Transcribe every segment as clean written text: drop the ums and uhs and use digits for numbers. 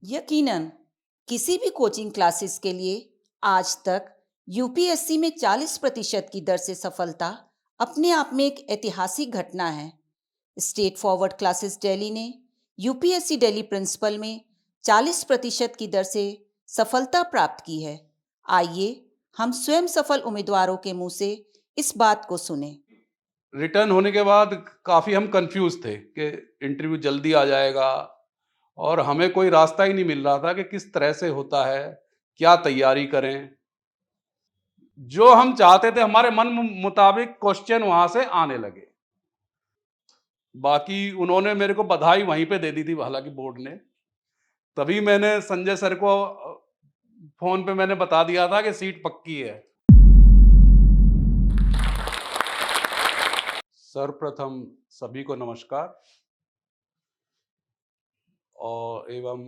यकीनन किसी भी कोचिंग क्लासेस के लिए आज तक यूपीएससी में 40% की दर से सफलता अपने आप में एक ऐतिहासिक घटना है। स्टेट फॉरवर्ड क्लासेस दिल्ली ने यूपीएससी दिल्ली प्रिंसिपल में 40% की दर से सफलता प्राप्त की है। आइए हम स्वयं सफल उम्मीदवारों के मुंह से इस बात को सुने। रिटर्न होने के बाद काफ़ी हम कंफ्यूज थे कि इंटरव्यू जल्दी आ जाएगा और हमें कोई रास्ता ही नहीं मिल रहा था कि किस तरह से होता है, क्या तैयारी करें। जो हम चाहते थे हमारे मन मुताबिक क्वेश्चन वहाँ से आने लगे। बाकी उन्होंने मेरे को बधाई वहीं पे दे दी थी, हालाँकि बोर्ड ने। तभी मैंने संजय सर को फ़ोन पे मैंने बता दिया था कि सीट पक्की है। सर्वप्रथम सभी को नमस्कार और एवं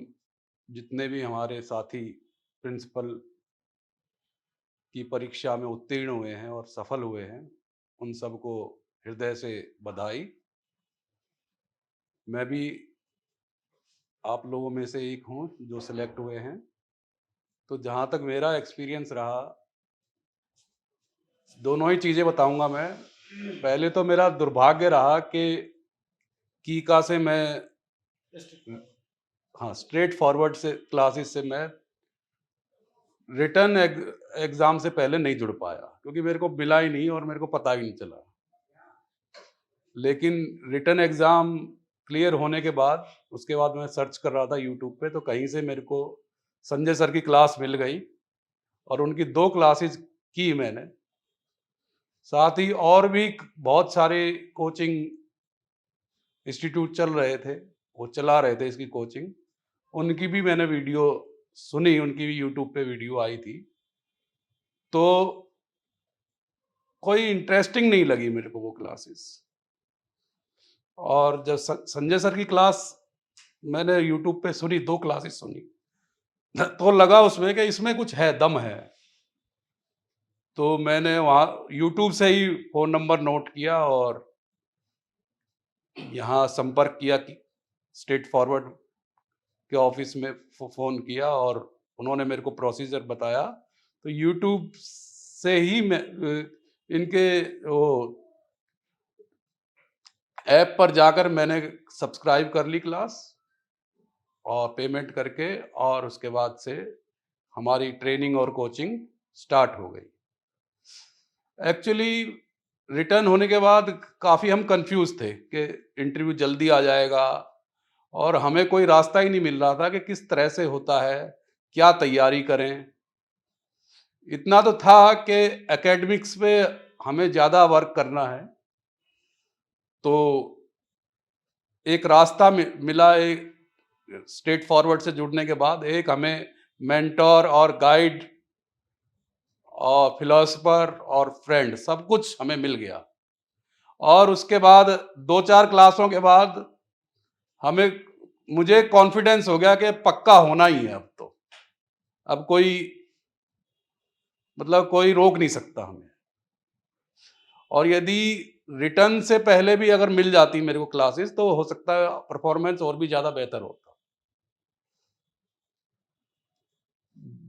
जितने भी हमारे साथी प्रिंसिपल की परीक्षा में उत्तीर्ण हुए हैं और सफल हुए हैं, उन सबको हृदय से बधाई। मैं भी आप लोगों में से एक हूँ जो सिलेक्ट हुए हैं। तो जहाँ तक मेरा एक्सपीरियंस रहा, दोनों ही चीज़ें बताऊँगा मैं। पहले तो मेरा दुर्भाग्य रहा कि कीका से मैं हाँ, स्ट्रेट फॉरवर्ड से क्लासेस से मैं रिटर्न एग्ज़ाम से पहले नहीं जुड़ पाया, क्योंकि मेरे को मिला ही नहीं और मेरे को पता ही नहीं चला। लेकिन रिटर्न एग्ज़ाम क्लियर होने के बाद, उसके बाद मैं सर्च कर रहा था यूट्यूब पे, तो कहीं से मेरे को संजय सर की क्लास मिल गई और उनकी 2 क्लासेस की मैंने। साथ ही और भी बहुत सारे कोचिंग इंस्टीट्यूट चल रहे थे, वो चला रहे थे इसकी कोचिंग। उनकी भी मैंने वीडियो सुनी, उनकी भी यूट्यूब पे वीडियो आई थी। तो कोई इंटरेस्टिंग नहीं लगी मेरे को वो क्लासेस। और जब संजय सर की क्लास मैंने यूट्यूब पे सुनी, 2 क्लासेस सुनी, तो लगा उसमें कि इसमें कुछ है, दम है। तो मैंने वहाँ यूट्यूब से ही फ़ोन नंबर नोट किया और यहाँ संपर्क किया कि स्ट्रेट फॉरवर्ड के ऑफिस में फ़ोन किया और उन्होंने मेरे को प्रोसीजर बताया। तो यूट्यूब से ही मैं इनके वो ऐप पर जाकर मैंने सब्सक्राइब कर ली क्लास और पेमेंट करके, और उसके बाद से हमारी ट्रेनिंग और कोचिंग स्टार्ट हो गई। एक्चुअली रिटर्न होने के बाद काफ़ी हम कंफ्यूज थे कि इंटरव्यू जल्दी आ जाएगा और हमें कोई रास्ता ही नहीं मिल रहा था कि किस तरह से होता है, क्या तैयारी करें। इतना तो था कि एकेडमिक्स पे हमें ज़्यादा वर्क करना है, तो एक रास्ता मिला, एक स्ट्रेट फॉरवर्ड से जुड़ने के बाद एक हमें मेंटर और गाइड और फिलोसोफर और फ्रेंड सब कुछ हमें मिल गया। और उसके बाद 2-4 क्लासों के बाद हमें मुझे कॉन्फिडेंस हो गया कि पक्का होना ही है अब तो। अब कोई मतलब कोई रोक नहीं सकता हमें। और यदि रिटर्न से पहले भी अगर मिल जाती मेरे को क्लासेस, तो हो सकता है परफॉर्मेंस और भी ज़्यादा बेहतर होता।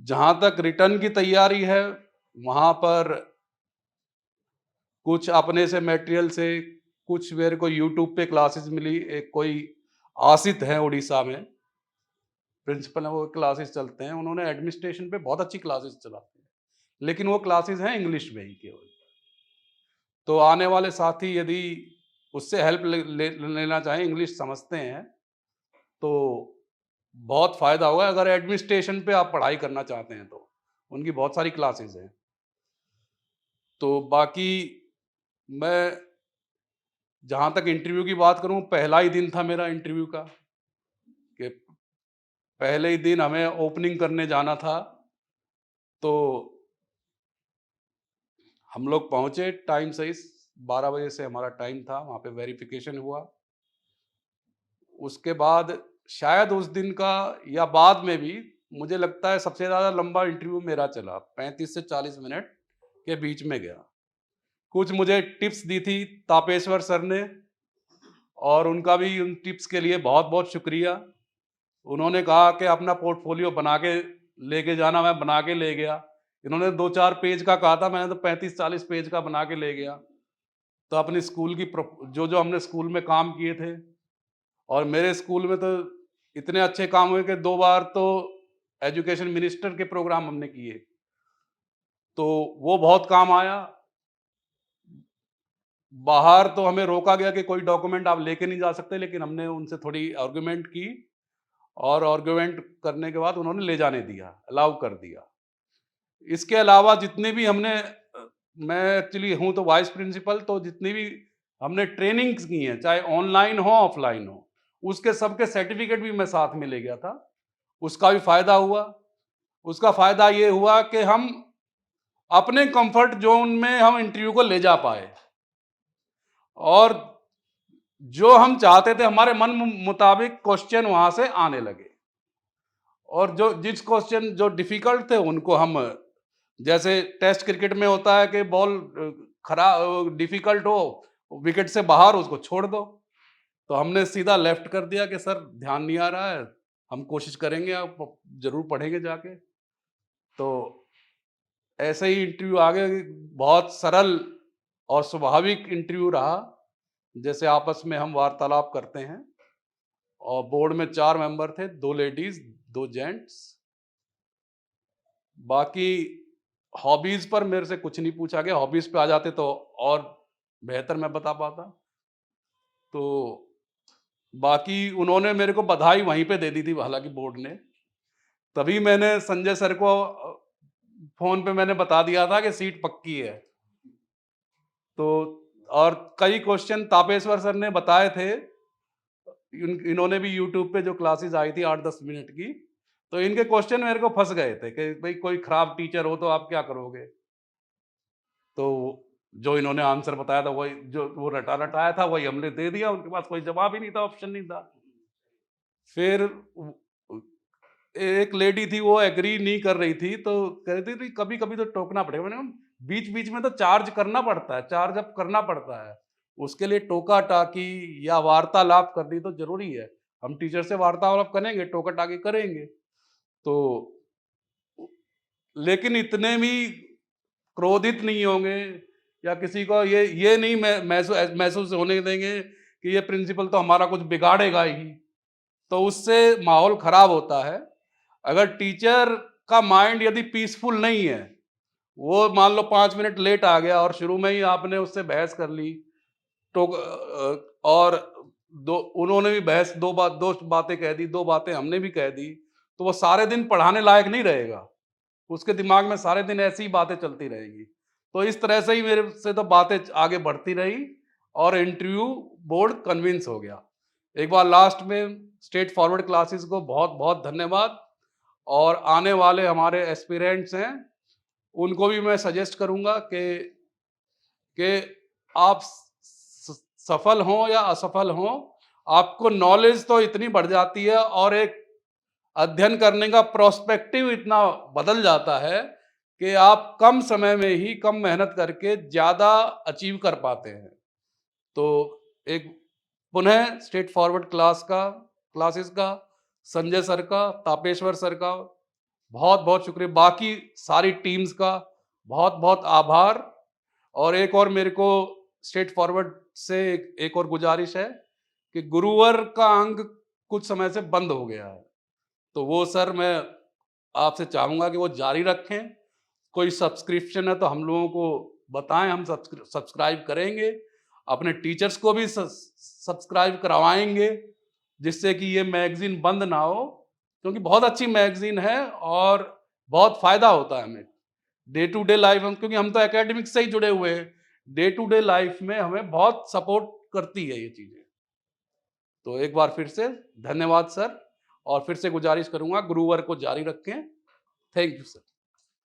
जहाँ तक रिटर्न की तैयारी है, वहाँ पर कुछ अपने से मटेरियल से, कुछ मेरे को यूट्यूब पे क्लासेस मिली। एक कोई आसित हैं उड़ीसा में, प्रिंसिपल हैं, वो क्लासेस चलते हैं। उन्होंने एडमिनिस्ट्रेशन पे बहुत अच्छी क्लासेस चलाते हैं, लेकिन वो क्लासेस हैं इंग्लिश में ही केवल। तो आने वाले साथी यदि उससे हेल्प लेना चाहें, इंग्लिश समझते हैं, तो बहुत फ़ायदा होगा। अगर एडमिनिस्ट्रेशन पे आप पढ़ाई करना चाहते हैं तो उनकी बहुत सारी क्लासेस हैं। तो बाकी मैं जहाँ तक इंटरव्यू की बात करूँ, पहला ही दिन था मेरा इंटरव्यू का, कि पहले ही दिन हमें ओपनिंग करने जाना था। तो हम लोग पहुँचे टाइम से ही, 12 बजे से हमारा टाइम था। वहाँ पे वेरिफिकेशन हुआ। उसके बाद शायद उस दिन का या बाद में भी, मुझे लगता है सबसे ज़्यादा लंबा इंटरव्यू मेरा चला, 35 से 40 मिनट के बीच में गया। कुछ मुझे टिप्स दी थी तापेश्वर सर ने, और उनका भी उन टिप्स के लिए बहुत बहुत शुक्रिया। उन्होंने कहा कि अपना पोर्टफोलियो बना के लेके जाना, मैं बना के ले गया। इन्होंने 2-4 पेज का कहा था, मैंने तो 35-40 पेज का बना के ले गया। तो अपनी स्कूल की जो हमने स्कूल में काम किए थे, और मेरे स्कूल में तो इतने अच्छे काम हुए कि 2 बार तो एजुकेशन मिनिस्टर के प्रोग्राम हमने किए, तो वो बहुत काम आया। बाहर तो हमें रोका गया कि कोई डॉक्यूमेंट आप लेके नहीं जा सकते, लेकिन हमने उनसे थोड़ी आर्गुमेंट की, और आर्गुमेंट करने के बाद उन्होंने ले जाने दिया, अलाउ कर दिया। इसके अलावा जितने भी हमने मैं एक्चुअली हूँ तो वाइस प्रिंसिपल, तो जितनी भी हमने ट्रेनिंग्स की हैं, चाहे ऑनलाइन हो ऑफलाइन हो, उसके सबके सर्टिफिकेट भी मैं साथ में ले गया था। उसका भी फायदा हुआ। उसका फायदा ये हुआ कि हम अपने कंफर्ट जोन में हम इंटरव्यू को ले जा पाए, और जो हम चाहते थे हमारे मन मुताबिक क्वेश्चन वहां से आने लगे। और जो जिस क्वेश्चन जो डिफिकल्ट थे उनको हम, जैसे टेस्ट क्रिकेट में होता है कि बॉल खराब डिफिकल्ट हो, विकेट से बाहर, उसको छोड़ दो, तो हमने सीधा लेफ्ट कर दिया कि सर ध्यान नहीं आ रहा है, हम कोशिश करेंगे, आप जरूर पढ़ेंगे जाके। तो ऐसे ही इंटरव्यू आगे बहुत सरल और स्वाभाविक इंटरव्यू रहा, जैसे आपस में हम वार्तालाप करते हैं। और बोर्ड में 4 मेंबर थे, 2 लेडीज 2 जेंट्स। बाकी हॉबीज पर मेरे से कुछ नहीं पूछा गया, हॉबीज पे आ जाते तो और बेहतर मैं बता पाता। तो बाकी उन्होंने मेरे को बधाई वहीं पे दे दी थी, हालांकि बोर्ड ने। तभी मैंने संजय सर को फोन पे मैंने बता दिया था कि सीट पक्की है। तो और कई क्वेश्चन तापेश्वर सर ने बताए थे, इन्होंने भी यूट्यूब पे जो क्लासेस आई थी 8-10 मिनट की, तो इनके क्वेश्चन मेरे को फंस गए थे कि भाई कोई खराब टीचर हो तो आप क्या करोगे। तो जो इन्होंने आंसर बताया था वही, जो वो रटाया था वही हमने दे दिया, उनके पास कोई जवाब ही नहीं था, ऑप्शन नहीं था। फिर एक लेडी थी, वो एग्री नहीं कर रही थी, तो कह रही थी कभी कभी तो टोकना पड़ेगा। मैंने कहा बीच बीच में तो चार्ज करना पड़ता है, चार्ज अप करना पड़ता है, उसके लिए टोका टाकी या वार्तालाप करनी तो जरूरी है। हम टीचर से वार्तालाप करेंगे, टोका टाकी करेंगे। तो लेकिन इतने भी क्रोधित नहीं होंगे, या किसी को ये नहीं महसूस होने देंगे कि ये प्रिंसिपल तो हमारा कुछ बिगाड़ेगा ही, तो उससे माहौल खराब होता है। अगर टीचर का माइंड यदि पीसफुल नहीं है, वो मान लो 5 मिनट लेट आ गया और शुरू में ही आपने उससे बहस कर ली, तो और दो उन्होंने भी बहस, दो बातें कह दी, 2 बातें हमने भी कह दी, तो वो सारे दिन पढ़ाने लायक नहीं रहेगा। उसके दिमाग में सारे दिन ऐसी ही बातें चलती रहेगी। तो इस तरह से ही मेरे से तो बातें आगे बढ़ती रही, और इंटरव्यू बोर्ड कन्विंस हो गया। एक बार लास्ट में स्ट्रेट फॉरवर्ड क्लासेस को बहुत बहुत धन्यवाद। और आने वाले हमारे एस्पिरेंट्स हैं, उनको भी मैं सजेस्ट करूंगा कि आप सफल हों या असफल हों, आपको नॉलेज तो इतनी बढ़ जाती है, और एक अध्ययन करने का प्रोस्पेक्टिव इतना बदल जाता है कि आप कम समय में ही कम मेहनत करके ज्यादा अचीव कर पाते हैं। तो एक पुनः स्ट्रेट फॉरवर्ड क्लासेस का, संजय सर का, तापेश्वर सर का बहुत बहुत शुक्रिया, बाकी सारी टीम्स का बहुत बहुत आभार। और एक और मेरे को स्ट्रेट फॉरवर्ड से एक और गुजारिश है कि गुरुवर का अंक कुछ समय से बंद हो गया है, तो वो सर मैं आपसे चाहूंगा कि वो जारी रखें। कोई सब्सक्रिप्शन है तो हम लोगों को बताएं, हम सब्सक्राइब करेंगे, अपने टीचर्स को भी सब्सक्राइब करवाएंगे, जिससे कि ये मैगजीन बंद ना हो, क्योंकि बहुत अच्छी मैगजीन है और बहुत फायदा होता है हमें डे टू डे लाइफ में, क्योंकि हम तो एकेडमिक्स से ही जुड़े हुए हैं। डे टू डे लाइफ में हमें बहुत सपोर्ट करती है ये चीजें। तो एक बार फिर से धन्यवाद सर, और फिर से गुजारिश करूंगा गुरुवर को जारी रखें। Thank you sir.